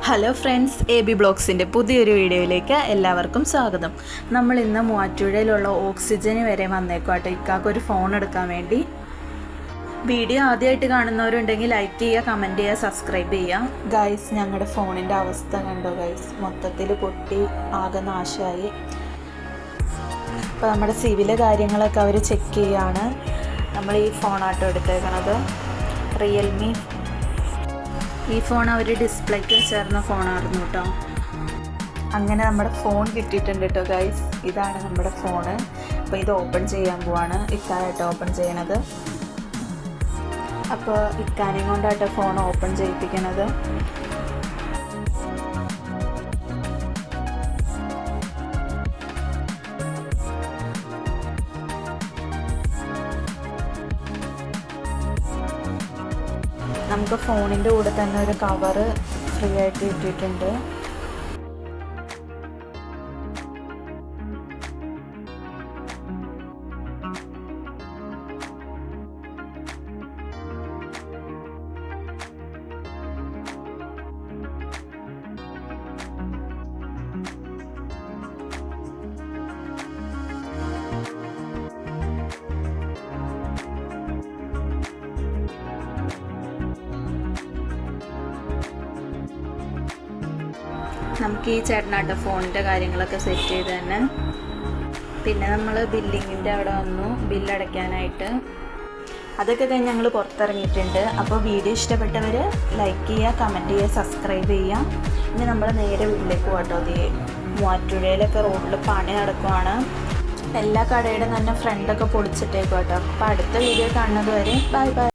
Hello friends, A B ബ്ലോഗ്സിൻ്റെ പുതിയൊരു വീഡിയോയിലേക്ക് എല്ലാവർക്കും സ്വാഗതം. നമ്മൾ ഇന്ന് മൂവാറ്റുപുഴയിലുള്ള ഓക്സിജന് വരെ വന്നേക്കോട്ടെ ഇക്കാക്കൊരു ഫോൺ എടുക്കാൻ വേണ്ടി. വീഡിയോ ആദ്യമായിട്ട് കാണുന്നവരുണ്ടെങ്കിൽ ലൈക്ക് ചെയ്യുക, കമൻറ്റ് ചെയ്യുക, സബ്സ്ക്രൈബ് ചെയ്യുക. ഗൈസ്, ഞങ്ങളുടെ ഫോണിൻ്റെ അവസ്ഥ കണ്ടോ ഗൈസ്, മൊത്തത്തിൽ പൊട്ടി ആകെ നാശമായി. അപ്പോൾ നമ്മുടെ സിവിലെ കാര്യങ്ങളൊക്കെ അവർ ചെക്ക് ചെയ്യുകയാണ്. നമ്മൾ ഈ ഫോണാട്ടോ എടുത്തേക്കണത്, റിയൽമി. ഈ ഫോൺ അവർ ഡിസ്പ്ലേക്ക് ചേർന്ന ഫോണായിരുന്നു കേട്ടോ. അങ്ങനെ നമ്മുടെ ഫോൺ കിട്ടിയിട്ടുണ്ട് കേട്ടോ ഗൈസ്. ഇതാണ് നമ്മുടെ ഫോണ്. അപ്പോൾ ഇത് ഓപ്പൺ ചെയ്യാൻ പോവാണ്. ഇക്കാനായിട്ട് ഓപ്പൺ ചെയ്യണത്. അപ്പോൾ ഇക്കാനെയും കൊണ്ടാട്ടോ ഫോൺ ഓപ്പൺ ചെയ്യിപ്പിക്കണത്. നമുക്ക് ഫോണിൻ്റെ കൂടെ തന്നെ ഒരു കവറ് ഫ്രീ ആയിട്ട് കിട്ടിയിട്ടുണ്ട്. നമുക്ക് ഈ ചേട്ടനാട്ടോ ഫോണിൻ്റെ കാര്യങ്ങളൊക്കെ സെറ്റ് ചെയ്ത് തന്നെ. പിന്നെ നമ്മൾ ബില്ലിങ്ങിൻ്റെ അവിടെ വന്നു ബില്ലടയ്ക്കാനായിട്ട്. അതൊക്കെ കഴിഞ്ഞ് ഞങ്ങൾ പുറത്തിറങ്ങിയിട്ടുണ്ട്. അപ്പോൾ വീഡിയോ ഇഷ്ടപ്പെട്ടവർ ലൈക്ക് ചെയ്യുക, കമൻറ്റ് ചെയ്യുക, സബ്സ്ക്രൈബ് ചെയ്യുക. ഇനി നമ്മൾ നേരെ വീട്ടിലേക്ക് പോകട്ടോ. അതേ മൂവാറ്റുപുഴയിലൊക്കെ റോഡിൽ പണി നടക്കുവാണ്. എല്ലാ കടയുടെ തന്നെ ഫ്രണ്ടൊക്കെ പൊളിച്ചിട്ടേക്കും കേട്ടോ. അപ്പോൾ അടുത്ത വീഡിയോ കാണുന്നത് വരെ ബൈ ബൈ.